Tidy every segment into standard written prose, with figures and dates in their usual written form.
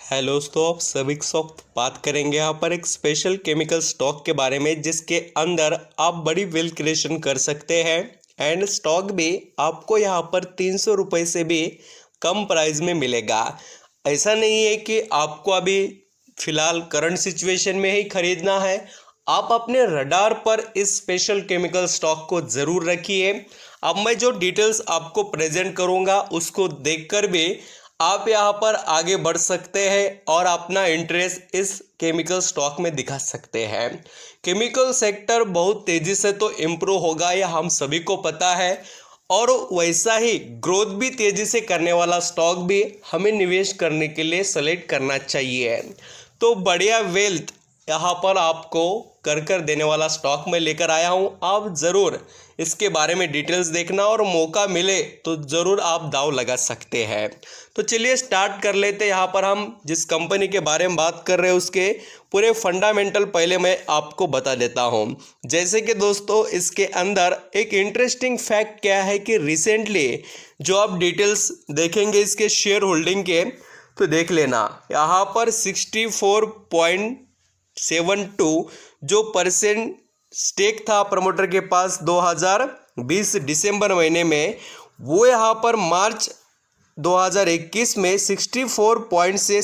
Hello दोस्तों, आप सभी स्वागत। बात करेंगे यहाँ पर एक स्पेशल केमिकल स्टॉक के बारे में जिसके अंदर आप बड़ी वेल्थ क्रिएशन कर सकते हैं एंड स्टॉक भी आपको यहाँ पर 300 रुपये से भी कम प्राइस में मिलेगा। ऐसा नहीं है कि आपको अभी फ़िलहाल करंट सिचुएशन में ही खरीदना है। आप अपने रडार पर इस स्पेशल केमिकल स्टॉक को ज़रूर रखिए। अब मैं जो डिटेल्स आपको प्रेजेंट करूँगा उसको देखकर भी आप यहाँ पर आगे बढ़ सकते हैं और अपना इंटरेस्ट इस केमिकल स्टॉक में दिखा सकते हैं। केमिकल सेक्टर बहुत तेज़ी से तो इम्प्रूव होगा, यह हम सभी को पता है, और वैसा ही ग्रोथ भी तेज़ी से करने वाला स्टॉक भी हमें निवेश करने के लिए सेलेक्ट करना चाहिए। तो बढ़िया वेल्थ यहाँ पर आपको कर देने वाला स्टॉक मैं लेकर आया हूँ। आप ज़रूर इसके बारे में डिटेल्स देखना और मौका मिले तो ज़रूर आप दाव लगा सकते हैं। तो चलिए स्टार्ट कर लेते हैं। यहाँ पर हम जिस कंपनी के बारे में बात कर रहे हैं उसके पूरे फंडामेंटल पहले मैं आपको बता देता हूँ। जैसे कि दोस्तों इसके अंदर एक इंटरेस्टिंग फैक्ट क्या है कि रिसेंटली जो आप डिटेल्स देखेंगे इसके शेयर होल्डिंग के तो देख लेना, यहाँ पर 64.72 जो परसेंट स्टेक था प्रमोटर के पास 2020 दिसंबर महीने में, वो यहाँ पर मार्च 2021 में 64 पॉइंट से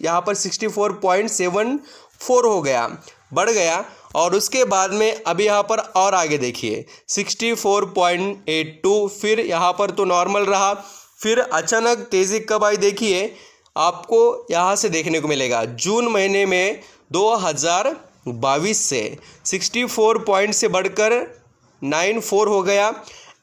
यहाँ पर 64.74 हो गया, बढ़ गया। और उसके बाद में अभी यहाँ पर और आगे देखिए 64.82, फिर यहाँ पर तो नॉर्मल रहा, फिर अचानक तेज़ी कब आई देखिए, आपको यहाँ से देखने को मिलेगा जून महीने में 2022 से 64 पॉइंट से बढ़कर 94 हो गया।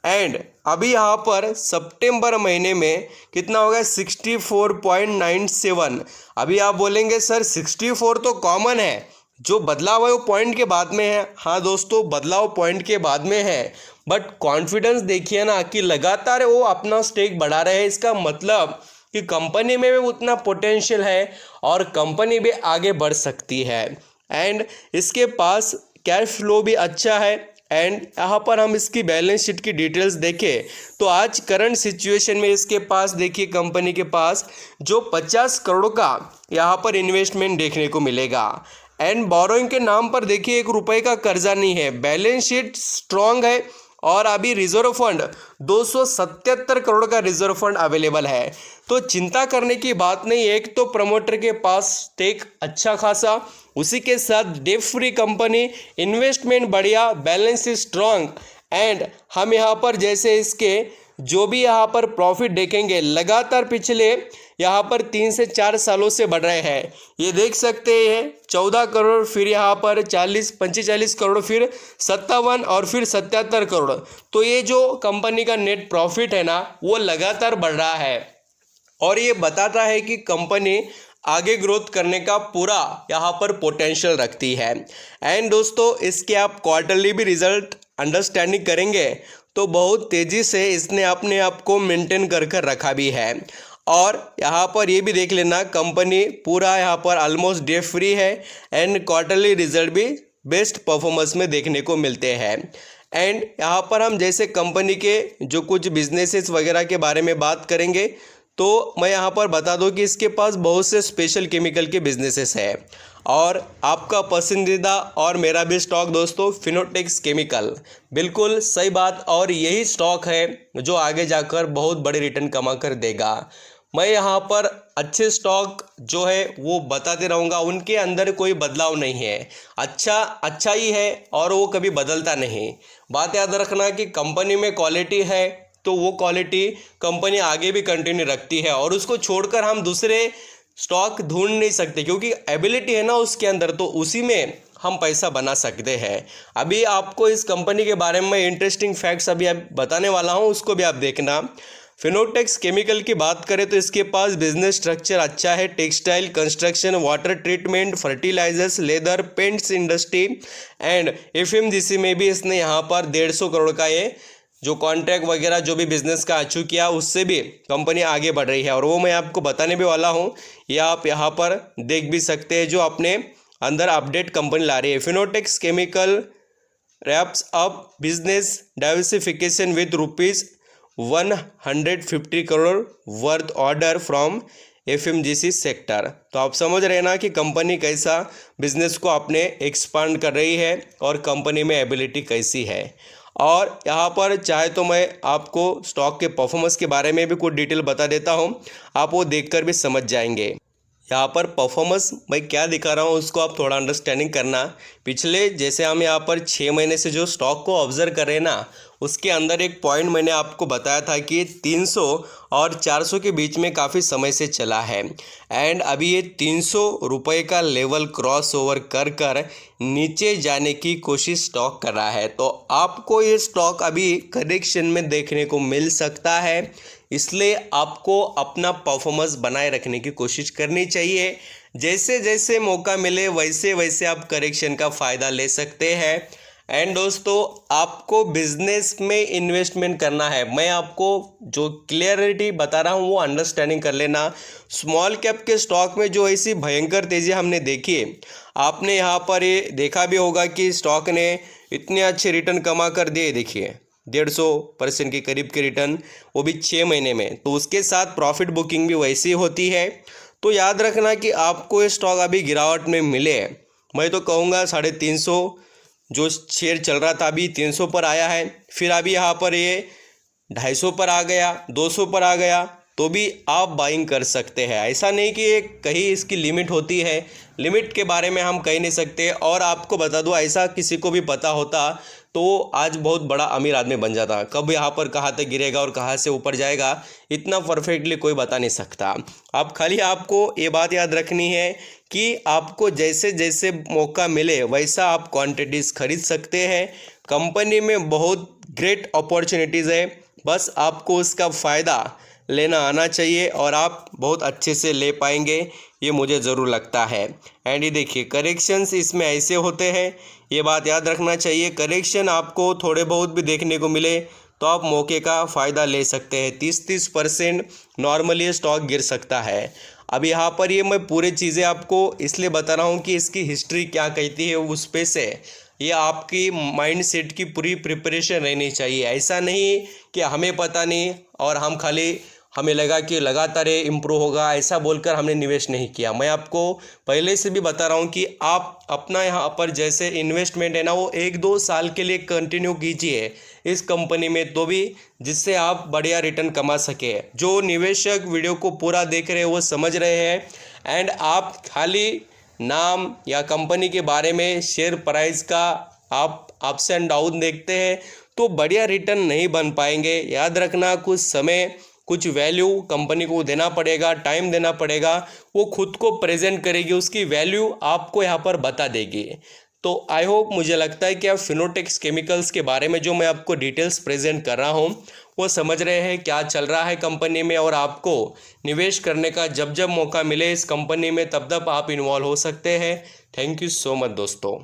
एंड अभी यहाँ पर सितंबर महीने में कितना हो गया 64.97। अभी आप बोलेंगे सर 64 तो कॉमन है, जो बदलाव है वो पॉइंट के बाद में है। हाँ दोस्तों, बदलाव पॉइंट के बाद में है, बट कॉन्फिडेंस देखिए ना कि लगातार वो अपना स्टेक बढ़ा रहे हैं। इसका मतलब कि कंपनी में भी उतना पोटेंशियल है और कंपनी भी आगे बढ़ सकती है एंड इसके पास कैश फ्लो भी अच्छा है। एंड यहाँ पर हम इसकी बैलेंस शीट की डिटेल्स देखें तो आज करंट सिचुएशन में इसके पास देखिए कंपनी के पास जो 50 करोड़ का यहाँ पर इन्वेस्टमेंट देखने को मिलेगा। एंड बोरोइंग के नाम पर देखिए 1 रुपये का कर्जा नहीं है, बैलेंस शीट स्ट्रॉन्ग है और अभी रिजर्व फंड 277 करोड़ का रिजर्व फंड अवेलेबल है। तो चिंता करने की बात नहीं। एक तो प्रमोटर के पास स्टेक अच्छा खासा, उसी के साथ डेट फ्री कंपनी, इन्वेस्टमेंट बढ़िया, बैलेंस स्ट्रॉन्ग। एंड हम यहाँ पर जैसे इसके जो भी यहाँ पर प्रॉफिट देखेंगे लगातार पिछले यहाँ पर 3 से 4 सालों से बढ़ रहे हैं। ये देख सकते हैं 14 करोड़, फिर यहाँ पर 45 करोड़, फिर 57 और फिर 77 करोड़। तो ये जो कंपनी का नेट प्रॉफिट है ना वो लगातार बढ़ रहा है और ये बताता है कि कंपनी आगे ग्रोथ करने का पूरा यहाँ पर पोटेंशियल रखती है। एंड दोस्तों इसके आप क्वार्टरली भी रिजल्ट अंडरस्टैंडिंग करेंगे तो बहुत तेज़ी से इसने अपने आप को मेंटेन कर रखा भी है। और यहाँ पर ये भी देख लेना कंपनी पूरा यहाँ पर ऑलमोस्ट डेट फ्री है एंड क्वार्टरली रिजल्ट भी बेस्ट परफॉर्मेंस में देखने को मिलते हैं। एंड यहाँ पर हम जैसे कंपनी के जो कुछ बिजनेसेस वगैरह के बारे में बात करेंगे तो मैं यहाँ पर बता दूं कि इसके पास बहुत से स्पेशल केमिकल के बिजनेसेस है और आपका पसंदीदा और मेरा भी स्टॉक दोस्तों फिनोटेक्स केमिकल, बिल्कुल सही बात। और यही स्टॉक है जो आगे जाकर बहुत बड़े रिटर्न कमा कर देगा। मैं यहाँ पर अच्छे स्टॉक जो है वो बताते रहूँगा, उनके अंदर कोई बदलाव नहीं है, अच्छा ही है और वो कभी बदलता नहीं। बात याद रखना कि कंपनी में क्वालिटी है तो वो क्वालिटी कंपनी आगे भी कंटिन्यू रखती है और उसको छोड़कर हम दूसरे स्टॉक ढूंढ नहीं सकते, क्योंकि एबिलिटी है ना उसके अंदर, तो उसी में हम पैसा बना सकते हैं। अभी आपको इस कंपनी के बारे में इंटरेस्टिंग फैक्ट्स अभी आप बताने वाला हूँ, उसको भी आप देखना। फिनोटेक्स केमिकल की बात करें तो इसके पास बिजनेस स्ट्रक्चर अच्छा है, textile, construction, water treatment, fertilizers, leather, paints industry and FMGC में भी इसने यहाँ पर 150 करोड़ का ये जो कॉन्ट्रैक्ट वगैरह जो भी बिजनेस का अचीव किया उससे भी कंपनी आगे बढ़ रही है और वो मैं आपको बताने भी वाला हूँ। ये आप यहाँ पर देख भी सकते हैं जो अपने अंदर अपडेट कंपनी ला रही है। Fineotex chemical wraps up business diversification with ₹150 crore worth order from FMGC sector. तो आप समझ रहे हैं ना कि कंपनी कैसा बिजनेस को अपने एक्सपांड कर रही है और कंपनी में एबिलिटी कैसी है। और यहाँ पर चाहे तो मैं आपको स्टॉक के परफॉर्मेंस के बारे में भी कुछ डिटेल बता देता हूँ, आप वो देखकर भी समझ जाएंगे। यहाँ पर परफॉर्मेंस मैं क्या दिखा रहा हूँ उसको आप थोड़ा अंडरस्टैंडिंग करना। पिछले जैसे हम यहाँ पर 6 महीने से जो स्टॉक को ऑब्जर्व कर रहे हैं ना, उसके अंदर एक पॉइंट मैंने आपको बताया था कि 300 और 400 के बीच में काफ़ी समय से चला है। एंड अभी ये 300 रुपये का लेवल क्रॉस ओवर कर कर नीचे जाने की कोशिश स्टॉक कर रहा है। तो आपको ये स्टॉक अभी करेक्शन में देखने को मिल सकता है, इसलिए आपको अपना परफॉर्मेंस बनाए रखने की कोशिश करनी चाहिए। जैसे जैसे मौका मिले वैसे वैसे आप करेक्शन का फ़ायदा ले सकते हैं। एंड दोस्तों, आपको बिजनेस में इन्वेस्टमेंट करना है, मैं आपको जो क्लियरिटी बता रहा हूँ वो अंडरस्टैंडिंग कर लेना। स्मॉल कैप के स्टॉक में जो ऐसी भयंकर तेज़ी हमने देखी है, आपने यहाँ पर ये देखा भी होगा कि स्टॉक ने इतने अच्छे रिटर्न कमा कर दिए। देखिए 150% के करीब के रिटर्न, वो भी 6 महीने में। तो उसके साथ प्रॉफिट बुकिंग भी वैसी होती है। तो याद रखना कि आपको ये स्टॉक अभी गिरावट में मिले, मैं तो कहूँगा 350 जो शेयर चल रहा था अभी 300 पर आया है, फिर अभी यहाँ पर ये 250 पर आ गया, 200 पर आ गया, तो भी आप बाइंग कर सकते हैं। ऐसा नहीं कि ये कहीं इसकी लिमिट होती है, लिमिट के बारे में हम कह नहीं सकते। और आपको बता दूं, ऐसा किसी को भी पता होता तो आज बहुत बड़ा अमीर आदमी बन जाता। कब यहाँ पर कहाँ तक गिरेगा और कहाँ से ऊपर जाएगा, इतना परफेक्टली कोई बता नहीं सकता। आप खाली आपको ये बात याद रखनी है कि आपको जैसे जैसे मौका मिले वैसा आप क्वांटिटीज़ खरीद सकते हैं। कंपनी में बहुत ग्रेट अपॉर्चुनिटीज़ है, बस आपको उसका फ़ायदा लेना आना चाहिए और आप बहुत अच्छे से ले पाएंगे, ये मुझे ज़रूर लगता है। एंड ये देखिए करेक्शंस इसमें ऐसे होते हैं, ये बात याद रखना चाहिए। करेक्शन आपको थोड़े बहुत भी देखने को मिले तो आप मौके का फ़ायदा ले सकते हैं। 30% नॉर्मली स्टॉक गिर सकता है। अब यहाँ पर ये मैं पूरी चीज़ें आपको इसलिए बता रहा हूँ कि इसकी हिस्ट्री क्या कहती है उस पे से ये आपकी माइंड सेट की पूरी प्रिपरेशन रहनी चाहिए। ऐसा नहीं कि हमें पता नहीं और हम खाली हमें लगा कि लगातार इम्प्रूव होगा ऐसा बोलकर हमने निवेश नहीं किया। मैं आपको पहले से भी बता रहा हूँ कि आप अपना यहाँ पर जैसे इन्वेस्टमेंट है ना वो 1-2 साल के लिए कंटिन्यू कीजिए इस कंपनी में, तो भी जिससे आप बढ़िया रिटर्न कमा सके। जो निवेशक वीडियो को पूरा देख रहे हैं वो समझ रहे हैं। एंड आप खाली नाम या कंपनी के बारे में शेयर प्राइस का आप अप्स एंड डाउन देखते हैं तो बढ़िया रिटर्न नहीं बन पाएंगे। याद रखना कुछ समय कुछ वैल्यू कंपनी को देना पड़ेगा, टाइम देना पड़ेगा, वो खुद को प्रेजेंट करेगी, उसकी वैल्यू आपको यहाँ पर बता देगी। तो आई होप, मुझे लगता है कि आप फिनोटेक्स केमिकल्स के बारे में जो मैं आपको डिटेल्स प्रेजेंट कर रहा हूँ वो समझ रहे हैं क्या चल रहा है कंपनी में। और आपको निवेश करने का जब जब मौका मिले इस कंपनी में तब तब आप इन्वॉल्व हो सकते हैं। थैंक यू सो मच दोस्तों।